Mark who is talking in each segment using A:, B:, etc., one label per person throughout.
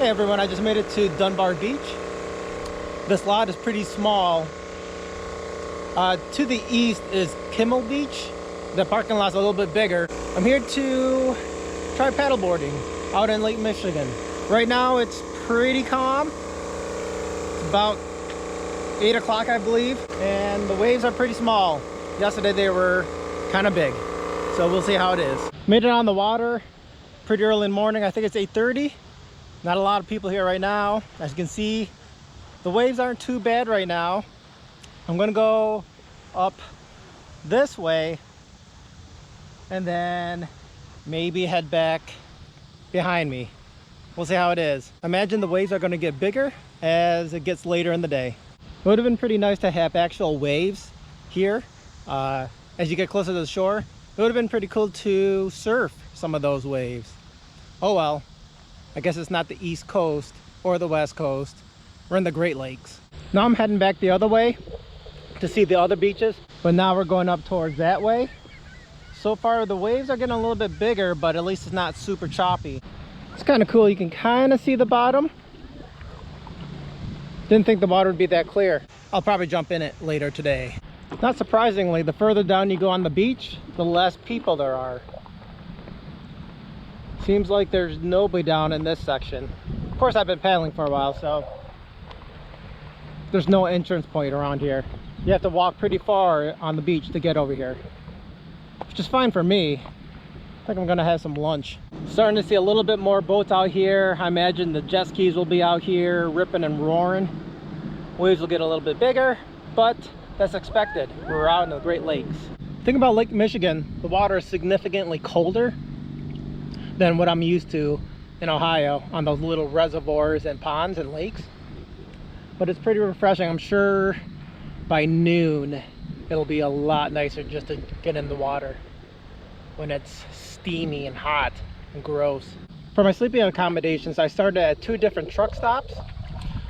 A: Hey everyone, I just made it to Dunbar Beach. This lot is pretty small. To the east is Kimmel Beach. The parking lot's a little bit bigger. I'm here to try paddleboarding out in Lake Michigan. Right now it's pretty calm. It's about 8 o'clock, I believe, and the waves are pretty small. Yesterday they were kind of big, so we'll see how it is. Made it on the water pretty early in the morning. I think it's 8:30. Not a lot of people here right now. As you can see, the waves aren't too bad right now. I'm gonna go up this way and then maybe head back behind me. We'll see how it is. I imagine the waves are gonna get bigger as it gets later in the day. It would have been pretty nice to have actual waves here. As you get closer to the shore, it would have been pretty cool to surf some of those waves. Oh well. I guess it's not the East Coast or the West Coast. We're in the Great Lakes. Now I'm heading back the other way to see the other beaches, but now we're going up towards that way. So far the waves are getting a little bit bigger, but at least it's not super choppy. It's kind of cool. You can kind of see the bottom. Didn't think the water would be that clear. I'll probably jump in it later today. Not surprisingly, the further down you go on the beach, the less people there are. Seems like there's nobody down in this section. Of course, I've been paddling for a while, so there's no entrance point around here. You have to walk pretty far on the beach to get over here, which is fine for me. I think I'm gonna have some lunch. Starting to see a little bit more boats out here. I imagine the jet skis will be out here ripping and roaring. Waves will get a little bit bigger, but that's expected. We're out in the Great Lakes. The thing about Lake Michigan, the water is significantly colder than what I'm used to in Ohio on those little reservoirs and ponds and lakes. But it's pretty refreshing. I'm sure by noon it'll be a lot nicer just to get in the water when it's steamy and hot and gross. For my sleeping accommodations, I started at 2 different truck stops.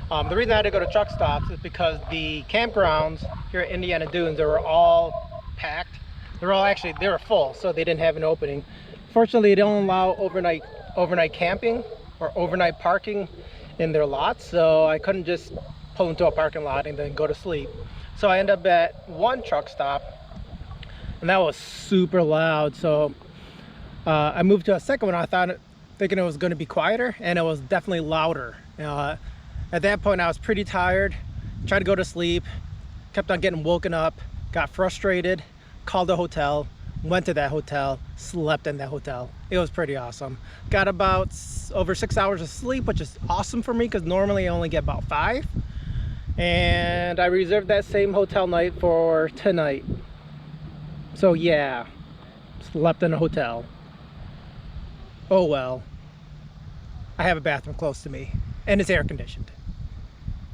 A: The reason I had to go to truck stops is because the campgrounds here at Indiana Dunes, they were all packed. They were full, so they didn't have an opening. Fortunately, they don't allow overnight camping or overnight parking in their lots, so I couldn't just pull into a parking lot and then go to sleep. So I ended up at 1 truck stop, and that was super loud. So I moved to a second one. Thinking it was going to be quieter, and it was definitely louder. At that point, I was pretty tired. Tried to go to sleep, kept on getting woken up, got frustrated, called a hotel. Went to that hotel, slept in that hotel. It was pretty awesome. Got about over 6 hours of sleep, which is awesome for me because normally I only get about 5. And I reserved that same hotel night for tonight. So yeah, slept in a hotel. Oh well. I have a bathroom close to me and it's air conditioned.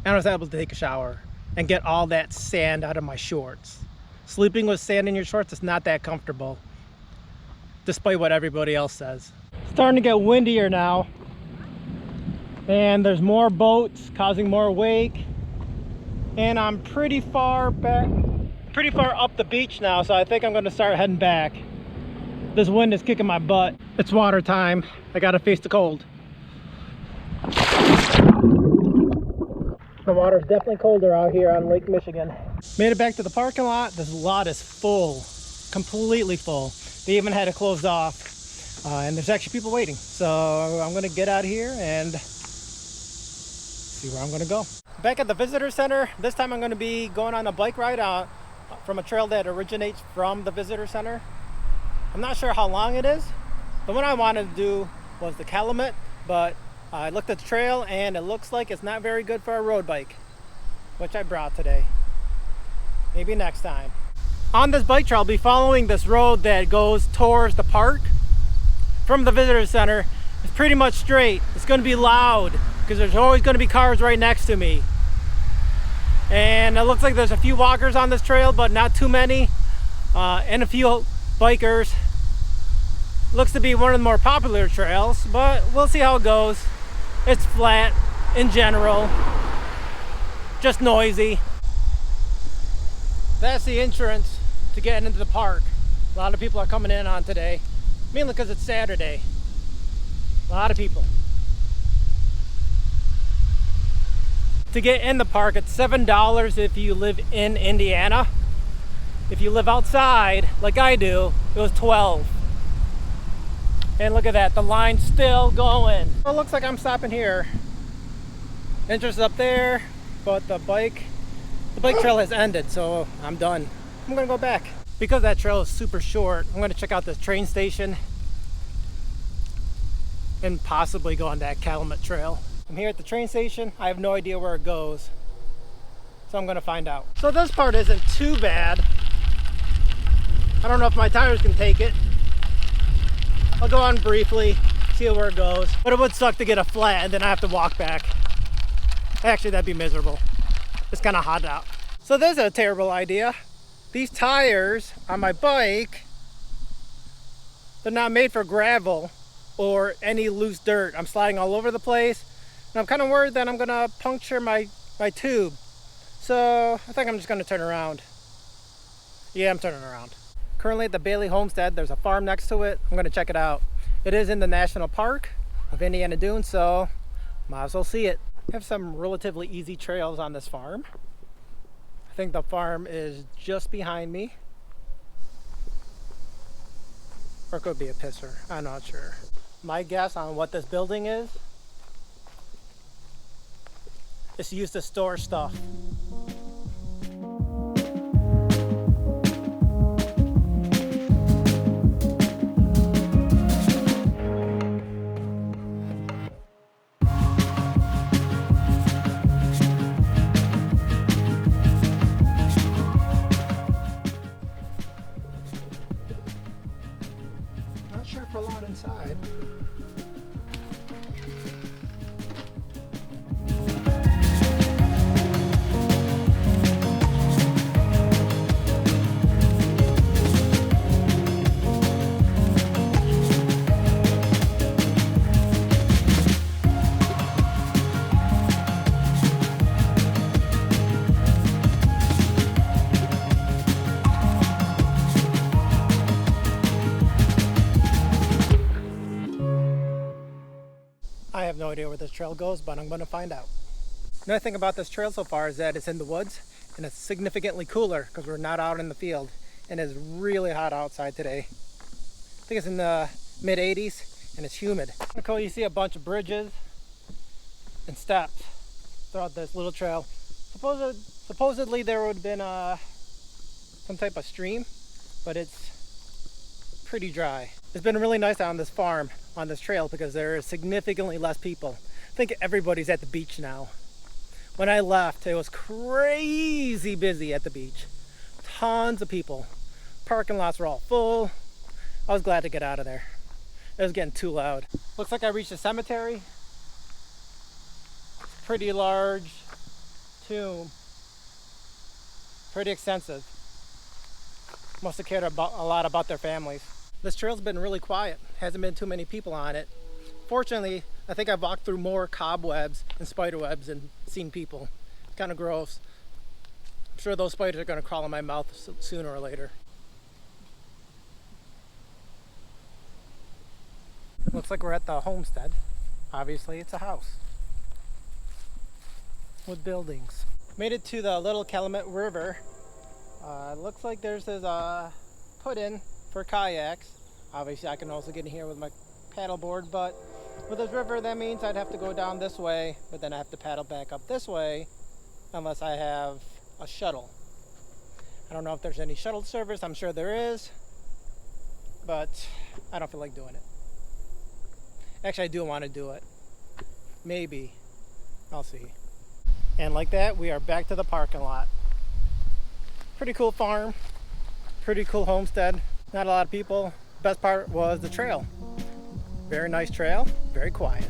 A: And I was able to take a shower and get all that sand out of my shorts. Sleeping with sand in your shorts is not that comfortable, despite what everybody else says. Starting to get windier now, and there's more boats causing more wake. And I'm pretty far up the beach now, so I think I'm gonna start heading back. This wind is kicking my butt. It's water time. I gotta face the cold. The water's definitely colder out here on Lake Michigan. Made it back to the parking lot. This lot is full, completely full. They even had it closed off, and there's actually people waiting. So I'm gonna get out of here and see where I'm gonna go. Back at the visitor center. This time I'm gonna be going on a bike ride from a trail that originates from the visitor center. I'm not sure how long it is. The one I wanted to do was the Calumet, but I looked at the trail and it looks like it's not very good for a road bike, which I brought today. Maybe next time. On this bike trail, I'll be following this road that goes towards the park from the visitor center. It's pretty much straight. It's going to be loud because there's always going to be cars right next to me. And it looks like there's a few walkers on this trail, but not too many, and a few bikers. Looks to be one of the more popular trails, but we'll see how it goes. It's flat in general, just noisy. That's the entrance to get into the park. A lot of people are coming in on today, mainly because it's Saturday. A lot of people. To get in the park, it's $7 if you live in Indiana. If you live outside, like I do, it was $12. And look at that, the line's still going. Well, it looks like I'm stopping here. Entrance is up there, but the bike trail has ended, so I'm done. I'm gonna go back. Because that trail is super short, I'm gonna check out this train station and possibly go on that Calumet Trail. I'm here at the train station. I have no idea where it goes, so I'm gonna find out. So this part isn't too bad. I don't know if my tires can take it. I'll go on briefly, see where it goes. But it would suck to get a flat and then I have to walk back. Actually, that'd be miserable. It's kind of hot out. So there's a terrible idea. These tires on my bike, they're not made for gravel or any loose dirt. I'm sliding all over the place. And I'm kind of worried that I'm gonna puncture my tube. So I think I'm just gonna turn around. Yeah, I'm turning around. Currently at the Bailly Homestead, there's a farm next to it. I'm gonna check it out. It is in the National Park of Indiana Dunes, so might as well see it. I have some relatively easy trails on this farm. I think the farm is just behind me. Or it could be a pisser, I'm not sure. My guess on what this building is, it's used to store stuff. Not sure if a lot inside. I have no idea where this trail goes, but I'm going to find out. Another thing about this trail so far is that it's in the woods and it's significantly cooler because we're not out in the field, and it's really hot outside today. I think it's in the mid 80s and it's humid. Cool, you see a bunch of bridges and steps throughout this little trail. Supposedly there would have been some type of stream, but it's pretty dry. It's been really nice on this farm, on this trail, because there is significantly less people. I think everybody's at the beach now. When I left, it was crazy busy at the beach. Tons of people. Parking lots were all full. I was glad to get out of there. It was getting too loud. Looks like I reached a cemetery. Pretty large tomb. Pretty extensive. Must have cared a lot about their families. This trail's been really quiet. Hasn't been too many people on it. Fortunately, I think I've walked through more cobwebs and spider webs and seen people. It's kind of gross. I'm sure those spiders are going to crawl in my mouth sooner or later. Looks like we're at the homestead. Obviously, it's a house with buildings. Made it to the little Calumet River. Looks like there's this put-in for kayaks. Obviously I can also get in here with my paddleboard, but with this river that means I'd have to go down this way, but then I have to paddle back up this way unless I have a shuttle. I don't know if there's any shuttle service. I'm sure there is, but I don't feel like doing it. Actually, I do want to do it. Maybe. I'll see. And like that, we are back to the parking lot. Pretty cool farm. Pretty cool homestead. Not a lot of people. Best part was the trail. Very nice trail, very quiet.